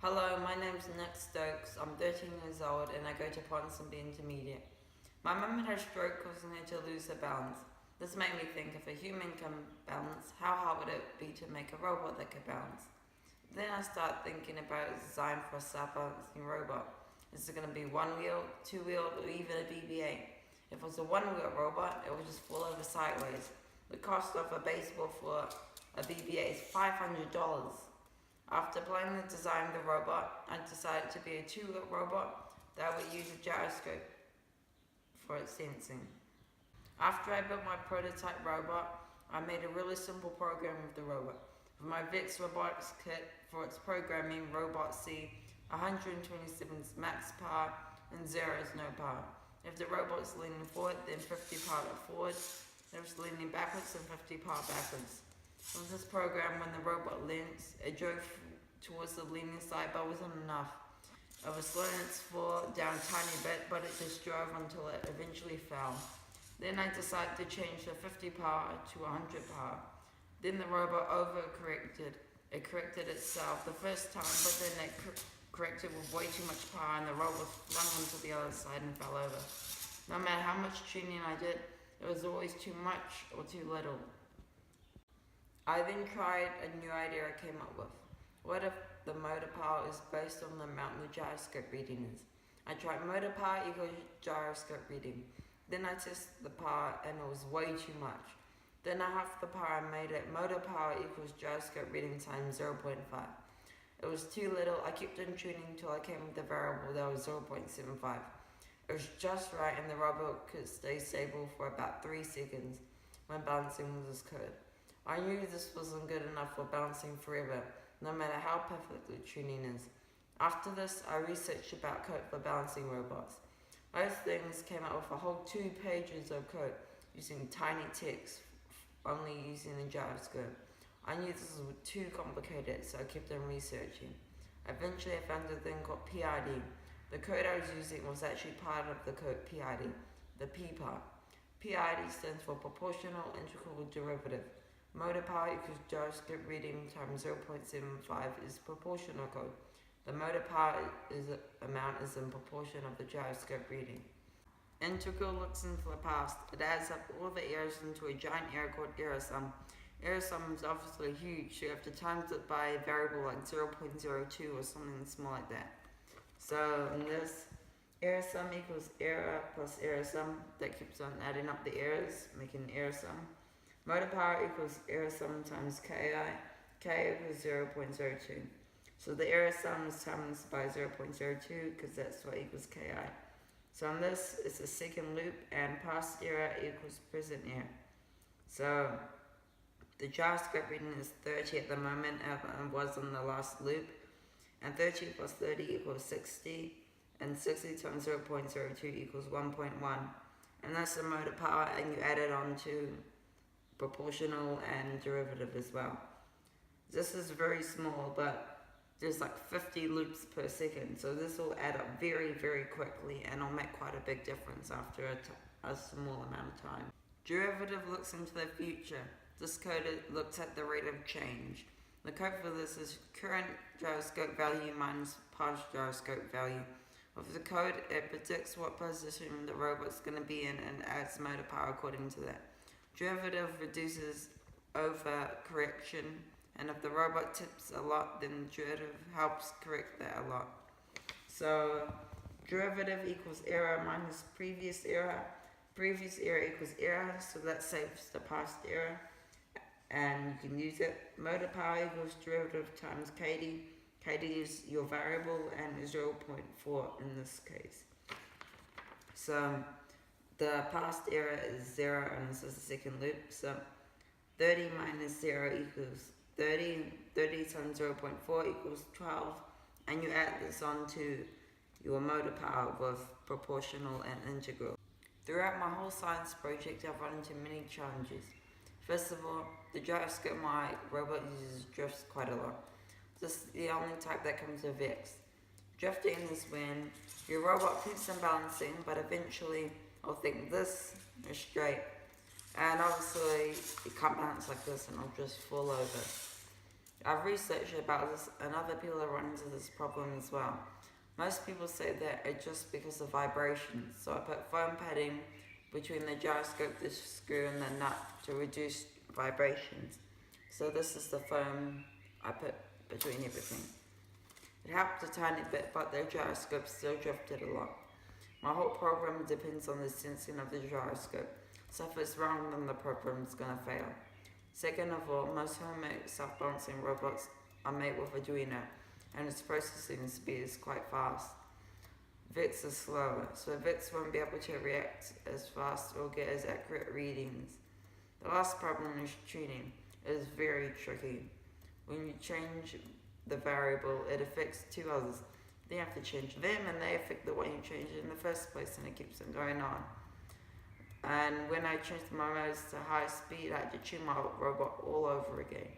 Hello, my name's Stokes. I'm 13 years old and I go to Ponsonby Intermediate. My mum had a stroke causing her to lose her balance. This made me think if a human can balance, how hard would it be to make a robot that could balance? Then I start thinking about a design for a self-balancing robot. Is it going to be one-wheeled, two-wheeled, or even a BB-8? If it was a one-wheeled robot, it would just fall over sideways. The cost of a baseball for a BB-8 is $500. After planning the design of the robot, I decided to be a two-wheel robot that would use a gyroscope for its sensing. After I built my prototype robot, I made a really simple program with the robot. For my VIX robotics kit for its programming, robot C, 127 is max power and 0 is no power. If the robot is leaning forward, then 50 power forward. If it's leaning backwards, then 50 power backwards. With this program, when the robot leans, it drove towards the leaning side but wasn't enough. It was slowing its fall down a tiny bit, but it just drove until it eventually fell. Then I decided to change the 50 power to 100 power. Then the robot overcorrected. It corrected itself the first time, but then it corrected with way too much power and the robot flung onto the other side and fell over. No matter how much tuning I did, it was always too much or too little. I then tried a new idea I came up with. What if the motor power is based on the amount the gyroscope reading is? I tried motor power equals gyroscope reading. Then I tested the power and it was way too much. Then I halved the power and made it motor power equals gyroscope reading times 0.5. It was too little. I kept on tuning until I came with the variable that was 0.75. It was just right and the robot could stay stable for about 3 seconds when balancing with this code. I knew this wasn't good enough for balancing forever, no matter how perfect the tuning is. After this, I researched about code for balancing robots. Most things came out with a whole 2 pages of code using tiny text, only using a gyroscope. I knew this was too complicated, so I kept on researching. Eventually, I found a thing called PID. The code I was using was actually part of the code PID, the P part. PID stands for proportional integral derivative. Motor power equals gyroscope reading times 0.75 is proportional code. The motor power amount is in proportion of the gyroscope reading. Integral looks into the past. It adds up all the errors into a giant error called error sum. Error sum is obviously huge, so you have to times it by a variable like 0.02 or something small like that. So in this, error sum equals error plus error sum. That keeps on adding up the errors, making error sum. Motor power equals error sum times ki. K equals 0.02. So the error sum is times by 0.02 because that's what equals ki. So on this, it's a second loop and past error equals present error. So the gyroscope reading is 30 at the moment and was on the last loop. And 30 plus 30 equals 60. And 60 times 0.02 equals 1.1. And that's the motor power, and you add it on to proportional and derivative as well. This is very small, but there's like 50 loops per second, so this will add up very, very quickly and it'll make quite a big difference after a small amount of time. Derivative looks into the future. This code looks at the rate of change. The code for this is current gyroscope value minus past gyroscope value. With the code, it predicts what position the robot's going to be in and adds motor power according to that. Derivative reduces overcorrection, and if the robot tips a lot, then derivative helps correct that a lot. So derivative equals error minus previous error. Previous error equals error, so that saves the past error, and you can use it. Motor power equals derivative times kd. Kd is your variable and 0.4 in this case. So the past error is 0 and this is the second loop. So 30 minus 0 equals 30. 30 times 0.4 equals 12. And you add this on to your motor power with proportional and integral. Throughout my whole science project, I've run into many challenges. First of all, the gyroscope my robot uses drifts quite a lot. This is the only type that comes with VIX. Drifting is when your robot keeps on balancing, but eventually I'll think this is straight. And obviously, you can't balance like this and I'll just fall over. I've researched about this and other people are running into this problem as well. Most people say that it's just because of vibrations, so I put foam padding between the gyroscope, the screw and the nut to reduce vibrations. So this is the foam I put between everything. It helped a tiny bit, but the gyroscope still drifted a lot. My whole program depends on the sensing of the gyroscope, so if it's wrong then the program's gonna fail. Second of all, most homemade self-balancing robots are made with Arduino, and its processing speed is quite fast. VIX is slower, so VIX won't be able to react as fast or get as accurate readings. The last problem is tuning. It is very tricky. When you change the variable, it affects two others. Then you have to change them, and they affect the way you change it in the first place, and it keeps on going on. And when I changed my modes to high speed, I had to tune my robot all over again.